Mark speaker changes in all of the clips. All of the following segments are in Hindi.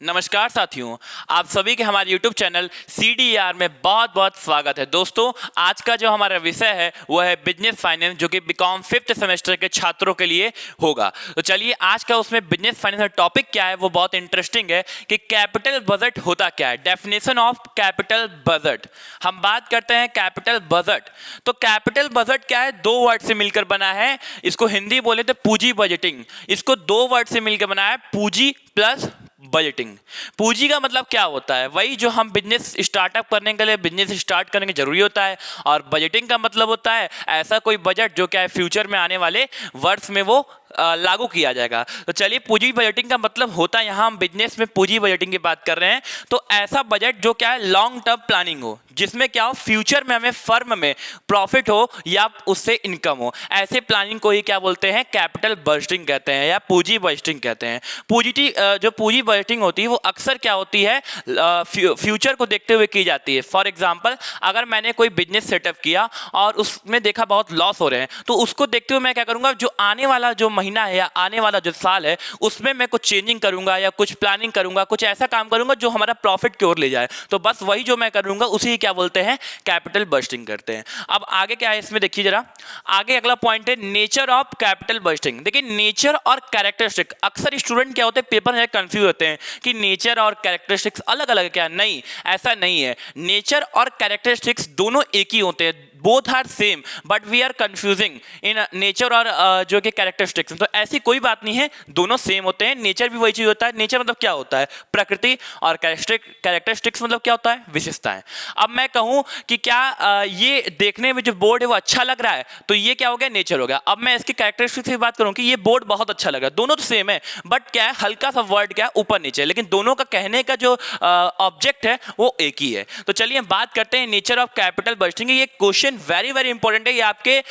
Speaker 1: नमस्कार साथियों, आप सभी के हमारे YouTube चैनल CDR में बहुत बहुत स्वागत है। दोस्तों, आज का जो हमारा विषय है वो है बिजनेस फाइनेंस, जो कि बीकॉम 5th सेमेस्टर के छात्रों के लिए होगा। तो चलिए, आज का उसमें बिजनेस फाइनेंस का टॉपिक क्या है वो बहुत इंटरेस्टिंग है कि कैपिटल बजट होता क्या है, डेफिनेशन ऑफ कैपिटल बजट। हम बात करते हैं कैपिटल बजट। तो कैपिटल बजट क्या है, दो वर्ड से मिलकर बना है। इसको हिंदी बोले तो पूंजी बजटिंग। इसको दो वर्ड से मिलकर बना है, पूंजी प्लस बजटिंग। पूंजी का मतलब क्या होता है, वही जो हम बिजनेस स्टार्टअप करने के लिए बिजनेस स्टार्ट करने के जरूरी होता है। और बजटिंग का मतलब होता है ऐसा कोई बजट जो क्या है फ्यूचर में आने वाले वर्ष में वो लागू किया जाएगा। तो चलिए, पूंजी बजटिंग का मतलब होता है, यहाँ हम बिजनेस में पूंजी बजटिंग की बात कर रहे हैं, तो ऐसा बजट जो क्या है लॉन्ग टर्म प्लानिंग हो, जिसमें क्या हो फ्यूचर में हमें फर्म में प्रॉफिट हो या उससे इनकम हो। ऐसे प्लानिंग को ही क्या बोलते हैं, कैपिटल बजटिंग कहते हैं या पूंजी बजटिंग कहते हैं। जो पूंजी बजटिंग होती है वो अक्सर क्या होती है, फ्यूचर को देखते हुए की जाती है। फॉर एग्जाम्पल, अगर मैंने कोई बिजनेस सेटअप किया और उसमें देखा बहुत लॉस हो रहे हैं, तो उसको देखते हुए मैं क्या करूंगा, जो आने वाला जो महीना है या आने वाला जो साल है उसमें मैं कुछ चेंजिंग करूंगा या कुछ प्लानिंग करूंगा, कुछ ऐसा काम करूंगा जो हमारा प्रॉफिट की ओर ले जाए। तो बस वही जो मैं करूंगा उसी क्या बोलते हैं, कैपिटल बजटिंग करते हैं। अब आगे क्या है इसमें देखिए जरा, आगे अगला पॉइंट है नेचर ऑफ कैपिटल बजटिंग। देखिए, नेचर और कैरेक्टरिस्टिक, अक्सर स्टूडेंट क्या होते हैं पेपर में कंफ्यूज होते हैं कि नेचर और कैरेक्टरिस्टिक्स अलग अलग क्या, नहीं ऐसा नहीं है। नेचर और कैरेक्टरिस्टिक्स दोनों एक ही होते हैं, both are same, but we are confusing in nature और जो कि कैरेक्टरिस्टिक्स। तो ऐसी कोई बात नहीं है, दोनों सेम होते हैं। नेचर भी वही चीज होता है, नेचर मतलब क्या होता है प्रकृति, और कैरेक्टरिस्टिक्स मतलब क्या होता है विशेषताएं। अब मैं कहूं कि क्या ये देखने में जो बोर्ड है वो अच्छा लग रहा है, तो ये क्या हो गया, नेचर हो गया। अब मैं इसकी कैरेक्टरिस्टिक्स की बात करूं कि ये बोर्ड बहुत अच्छा लग रहा है, दोनों तो सेम है, बट क्या है हल्का सा वर्ड क्या है ऊपर नीचे, लेकिन दोनों का कहने का जो ऑब्जेक्ट है वो एक ही है। तो चलिए बात करते हैं नेचर ऑफ कैपिटल बजटिंग। ये क्वेश्चन वेरी वेरी इंपॉर्टेंट है, ये आपके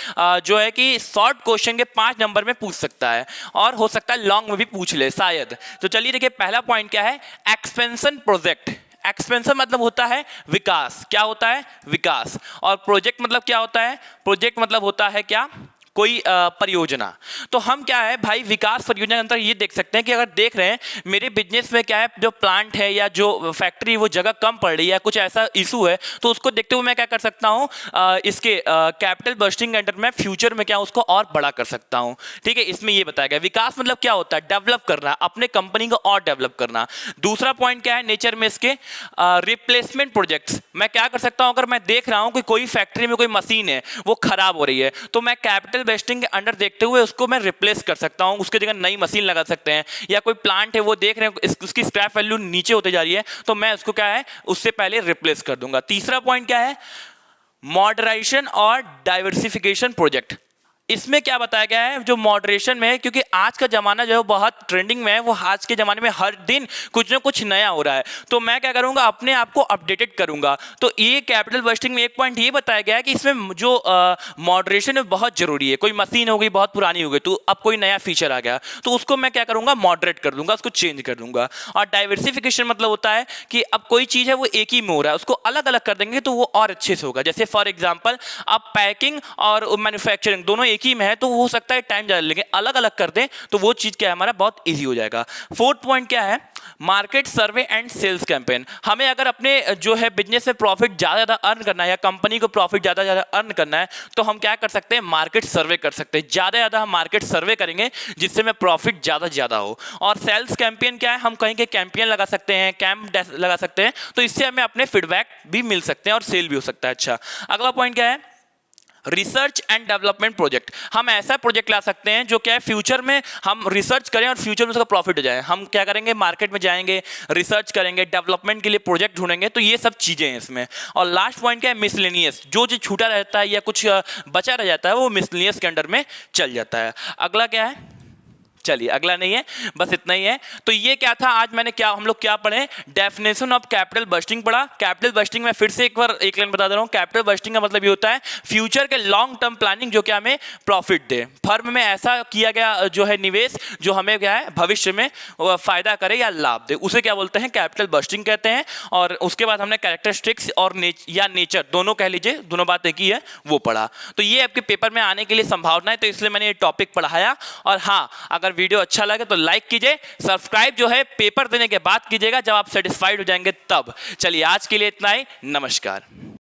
Speaker 1: जो है कि शॉर्ट क्वेश्चन के 5 नंबर में पूछ सकता है, और हो सकता है लॉन्ग में भी पूछ ले शायद। तो चलिए देखिए, पहला पॉइंट क्या है, एक्सपेंशन प्रोजेक्ट। एक्सपेंशन मतलब होता है विकास, क्या होता है विकास। और प्रोजेक्ट मतलब क्या होता है, प्रोजेक्ट मतलब होता है क्या, कोई परियोजना। तो हम क्या है भाई, विकास परियोजना के अंदर ये देख सकते हैं कि अगर देख रहे हैं मेरे बिजनेस में क्या है, जो प्लांट है या जो फैक्ट्री वो जगह कम पड़ रही है, कुछ ऐसा इशू है, तो उसको देखते हुए मैं क्या कर सकता हूँ, इसके कैपिटल बजटिंग के अंडर में फ्यूचर में क्या उसको और बड़ा कर सकता हूँ। ठीक है, इसमें ये बताया गया। विकास मतलब क्या होता है, डेवलप करना, अपने कंपनी को और डेवलप करना। दूसरा पॉइंट क्या है नेचर में इसके, रिप्लेसमेंट प्रोजेक्ट्स। मैं क्या कर सकता हूँ, अगर मैं देख रहा हूँ कि कोई फैक्ट्री में कोई मशीन है वो खराब हो रही है, तो मैं कैपिटल इन्वेस्टिंग के अंडर देखते हुए उसको मैं रिप्लेस कर सकता हूं, उसके जगह नई मशीन लगा सकते हैं। या कोई प्लांट है वो देख रहे हैं उसकी स्क्रैप वैल्यू नीचे होती जा रही है, तो मैं उसको क्या है उससे पहले रिप्लेस कर दूंगा। तीसरा पॉइंट क्या है, मॉडरेशन और डाइवर्सिफिकेशन प्रोजेक्ट। इसमें क्या बताया गया है, जो मॉडरेशन में है, क्योंकि आज का जमाना जो है बहुत ट्रेंडिंग में है, वो आज के जमाने में हर दिन कुछ ना कुछ नया हो रहा है, तो मैं क्या करूंगा अपने आप को अपडेटेड करूंगा। तो ये कैपिटल बजटिंग में एक पॉइंट ये बताया गया है कि इसमें जो मॉडरेशन है बहुत जरूरी है। कोई मशीन हो गई बहुत पुरानी हो गई, तो अब कोई नया फीचर आ गया, तो उसको मैं क्या करूंगा मॉडरेट कर दूंगा, उसको चेंज कर दूंगा। और डाइवर्सिफिकेशन मतलब होता है कि अब कोई चीज है वो एक ही में हो रहा है, उसको अलग अलग कर देंगे तो वो और अच्छे से होगा। जैसे फॉर एग्जाम्पल, अब पैकिंग और मैन्युफैक्चरिंग दोनों एक ही में है, तो हो सकता है टाइम ज्यादा लगे, अलग अलग कर दें तो वो चीज क्या है हमारा बहुत इजी हो जाएगा। फोर्थ पॉइंट क्या है, market survey and sales campaign. हमें अगर अपने जो है बिजनेस में प्रॉफिट ज्यादा अर्न करना है या कंपनी को प्रॉफिट ज्यादा अर्न करना है, तो हम क्या कर सकते हैं, मार्केट सर्वे कर सकते हैं। ज्यादा हम मार्केट सर्वे करेंगे जिससे में प्रॉफिट ज्यादा हो। और सेल्स कैंपेन क्या है, हम कहीं के कैंपेन लगा सकते हैं, कैंप लगा सकते हैं, तो इससे हमें अपने फीडबैक भी मिल सकते हैं और सेल भी हो सकता है। अच्छा, अगला पॉइंट क्या है, रिसर्च एंड डेवलपमेंट प्रोजेक्ट। हम ऐसा प्रोजेक्ट ला सकते हैं जो क्या है फ्यूचर में हम रिसर्च करें और फ्यूचर में उसका प्रॉफिट हो जाए। हम क्या करेंगे, मार्केट में जाएंगे, रिसर्च करेंगे, डेवलपमेंट के लिए प्रोजेक्ट ढूंढेंगे, तो ये सब चीजें हैं इसमें। और लास्ट पॉइंट क्या है, मिसलेनियस। जो छूटा रहता है या कुछ बचा रह जाता है वो मिसलेनियस के अंडर में चल जाता है। अगला क्या है, चलिए अगला नहीं है, बस इतना ही है। तो ये क्या था, आज मैंने क्या हम लोग क्या पढ़े, डेफिनेशन ऑफ कैपिटल बजटिंग पढ़ा। कैपिटल बजटिंग में फिर से एक लाइन बता दे रहा हूं, कैपिटल बजटिंग का मतलब ये होता है फ्यूचर के लॉन्ग टर्म प्लानिंग जो क्या हमें प्रॉफिट दे। फर्म में ऐसा किया गया जो है निवेश जो हमें क्या है भविष्य में फायदा करे या लाभ दे, उसे क्या बोलते हैं, कैपिटल बजटिंग कहते हैं। और उसके बाद हमने कैरेक्टरिस्टिक्स और नेचर दोनों कह लीजिए, दोनों बात एक ही है, वो पढ़ा। तो ये आपके पेपर में आने के लिए संभावना है, तो इसलिए मैंने ये टॉपिक पढ़ाया। और हाँ, अगर वीडियो अच्छा लगे तो लाइक कीजिए, सब्सक्राइब जो है पेपर देने के बाद कीजिएगा, जब आप सेटिस्फाइड हो जाएंगे तब। चलिए आज के लिए इतना ही, नमस्कार।